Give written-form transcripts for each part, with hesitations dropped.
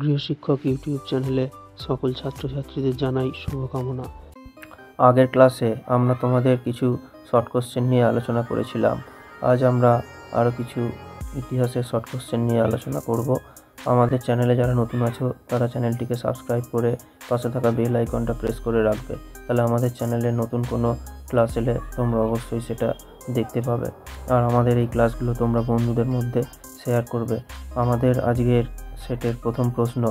গৃহশিক্ষক YouTube চ্যানেলে সকল ছাত্রছাত্রীদের জানাই শুভকামনা। আগের ক্লাসে আমরা তোমাদের কিছু শর্ট কোশ্চেন নিয়ে আলোচনা করেছিলাম। আজ আমরা আরও কিছু ইতিহাসের শর্ট কোশ্চেন নিয়ে আলোচনা করব। আমাদের চ্যানেলে যারা নতুন আছো তারা চ্যানেলটিকে সাবস্ক্রাইব করে পাশে থাকা বেল আইকনটা প্রেস করে রাখবে, তাহলে আমাদের চ্যানেলে নতুন কোনো ক্লাস এলে তোমরা অবশ্যই সেটা দেখতে পাবে। আর আমাদের এই ক্লাসগুলো তোমরা বন্ধুদের মধ্যে শেয়ার করবে। আমাদের আজকের সেটের প্রথম প্রশ্ন,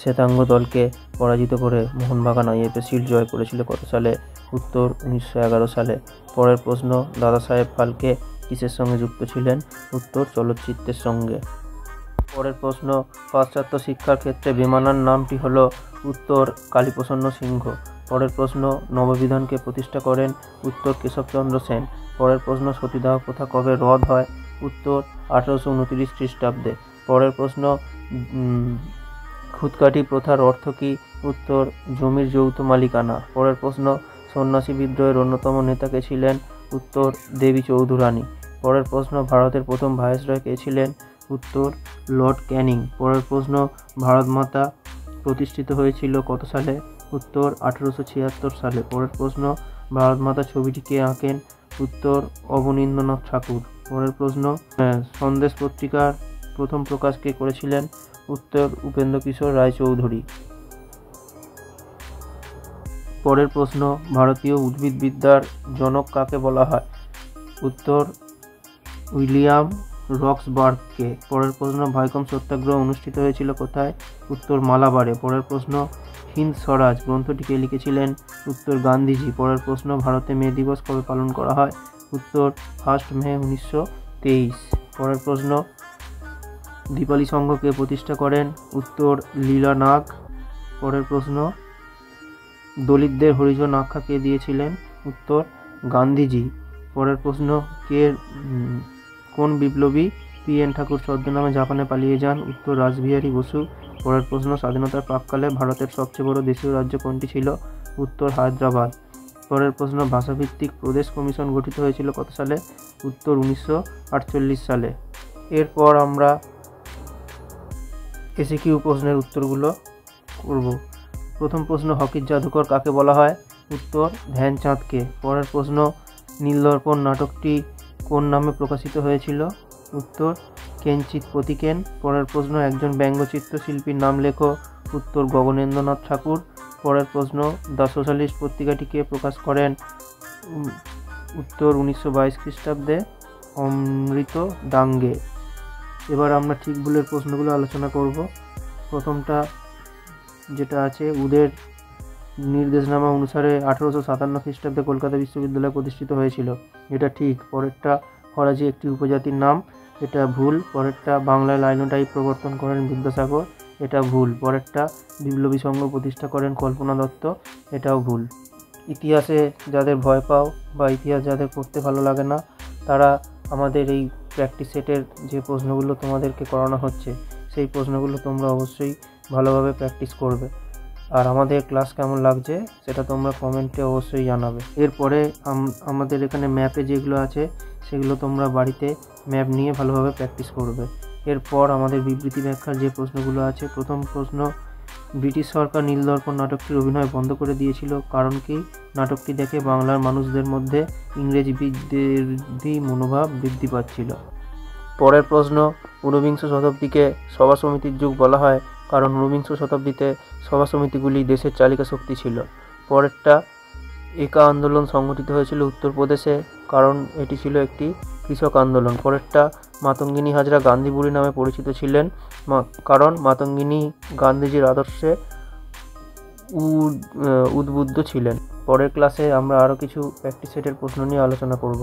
শ্বেতাঙ্গ দলকে পরাজিত করে মোহনবাগান আইএফএ শিল্ড জয় করেছিল কত সালে? উত্তর 1911 সালে। পরের প্রশ্ন, দাদা সাহেব ফালকে কিসের সঙ্গে যুক্ত ছিলেন? উত্তর চলচ্চিত্রের সঙ্গে। পরের প্রশ্ন, পাশ্চাত্য শিক্ষার ক্ষেত্রে বেমানান নামটি হলো? উত্তর কালীপ্রসন্ন সিংহ। পরের প্রশ্ন, নববিধানকে প্রতিষ্ঠা করেন? উত্তর কেশবচন্দ্র সেন। পরের প্রশ্ন, সতীদাহ প্রথা কবে রদ হয়? উত্তর 1829 খ্রিস্টাব্দে। পরের প্রশ্ন, খুদকাঠি প্রথার অর্থ কী? উত্তর জমির যৌথ মালিকানা। পরের প্রশ্ন, সন্ন্যাসী বিদ্রোহের অন্যতম নেতা কে ছিলেন? উত্তর দেবী চৌধুরানী। পরের প্রশ্ন, ভারতের প্রথম ভাইসরয় কে ছিলেন? উত্তর লর্ড ক্যানিং। পরের প্রশ্ন, ভারত মাতা প্রতিষ্ঠিত হয়েছিল কত সালে? উত্তর 1876 সালে। পরের প্রশ্ন, ভারত মাতা ছবিটি কে আঁকেন? উত্তর অবনীন্দ্রনাথ ঠাকুর। পরের প্রশ্ন, সন্দেশ পত্রিকার প্রথম প্রকাশ কে করেছিলেন? উত্তর উপেন্দ্রকিশোর রায়চৌধুরী। পরের প্রশ্ন, ভারতীয় উদ্ভিদবিদ্যার জনক কাকে বলা হয়? উত্তর উইলিয়াম রক্সবার্গকে। পরের প্রশ্ন, ভাইকম সত্যাগ্রহ অনুষ্ঠিত হয়েছিল কোথায়? উত্তর মালাবারে। পরের প্রশ্ন, হিন্দ স্বরাজ গ্রন্থটি কে লিখেছিলেন? উত্তর গান্ধীজি। পরের প্রশ্ন, ভারতে মে দিবস কবে পালন করা হয়? উত্তর 1 মে 1923। পরের প্রশ্ন, দীপালি সংঘ কে প্রতিষ্ঠা করেন? উত্তর লীলা নাগ। পরের প্রশ্ন, দলিতদের হরিজন আখ্যা কে দিয়েছিলেন? উত্তর গান্ধীজি। পরের প্রশ্ন, কোন বিপ্লবী পি.এন. ঠাকুর ছদ্মনামে জাপানে পালিয়ে যান? উত্তর রাসবিহারী বসু। পরের প্রশ্ন, স্বাধীনতার প্রাক্কালে ভারতের সবচেয়ে বড় দেশীয় রাজ্য কোনটি ছিল? উত্তর হায়দ্রাবাদ। পরের প্রশ্ন, ভাষাভিত্তিক প্রদেশ কমিশন গঠিত হয়েছিল কত সালে? উত্তর 1948 সালে। এরপর আমরা এসিকিউ প্রশ্নের উত্তরগুলো করব। প্রথম প্রশ্ন, হকির জাদুকর কাকে বলা হয়? উত্তর ধ্যানচাঁদকে। পরের প্রশ্ন, নীলদর্পণ নাটকটি কোন নামে প্রকাশিত হয়েছিল? উত্তর কেঞ্চিৎ প্রতীকেন। পরের প্রশ্ন, একজন ব্যঙ্গচিত্র শিল্পীর নাম লেখো। উত্তর গগনেন্দ্রনাথ ঠাকুর। পরের প্রশ্ন, দ্য সোশ্যালিস্ট পত্রিকাটি কে প্রকাশ করেন? উত্তর 1922 খ্রিস্টাব্দে অমৃত ডাঙ্গে। এবার আমরা ঠিক ভুলের প্রশ্নগুলো আলোচনা করব। প্রথমটা যেটা আছে, উদের নির্দেশনামা অনুসারে 1857 খ্রিস্টাব্দে কলকাতা বিশ্ববিদ্যালয় প্রতিষ্ঠিত হয়েছিল। এটা ঠিক। পরেরটা, ফরাজি একটি উপজাতির নাম। এটা ভুল। পরেরটা, বাংলায় লাইনোটাইপ প্রবর্তন করেন বিদ্যাসাগর। এটা ভুল। পরেরটা, বিপ্লবী সংঘ প্রতিষ্ঠা করেন কল্পনা দত্ত। এটাও ভুল। ইতিহাসে যাদের ভয় পাও বা ইতিহাস যাদের পড়তে ভালো লাগে না, তারা আমাদের এই প্র্যাকটিস সেটের যে প্রশ্নগুলো তোমাদেরকে করানো হচ্ছে সেই প্রশ্নগুলো তোমরা অবশ্যই ভালোভাবে প্র্যাকটিস করবে। আর আমাদের ক্লাস কেমন লাগছে সেটা তোমরা কমেন্টে অবশ্যই জানাবে। এরপরে আমাদের এখানে ম্যাপে যেগুলো আছে সেগুলো তোমরা বাড়িতে ম্যাপ নিয়ে ভালোভাবে প্র্যাকটিস করবে। এরপর আমাদের বিবৃতি ব্যাখ্যার যে প্রশ্নগুলো আছে। প্রথম প্রশ্ন, ব্রিটিশ সরকার নীলদর্পণ নাটকটির অভিনয় বন্ধ করে দিয়েছিল কারণ কি? নাটকটি দেখে বাংলার মানুষদের মধ্যে ইংরেজি বিদ্বেষী মনোভাব বৃদ্ধি পাচ্ছিল। পরের প্রশ্ন, ঊনবিংশ শতাব্দীকে সভা সমিতির যুগ বলা হয় কারণ ঊনবিংশ শতাব্দীতে সভা সমিতিগুলি দেশের চালিকা শক্তি ছিল। পরেরটা, একা আন্দোলন সংগঠিত হয়েছিল উত্তরপ্রদেশে কারণ এটি ছিল একটি কৃষক আন্দোলন। পরেরটা, মাতঙ্গিনী হাজরা গান্ধী বুড়ি নামে পরিচিত ছিলেন কারণ মাতঙ্গিনী গান্ধীজির আদর্শে উদ্বুদ্ধ ছিলেন। পরের ক্লাসে আমরা আরও কিছু প্র্যাকটিস সেটের প্রশ্ন নিয়ে আলোচনা করব।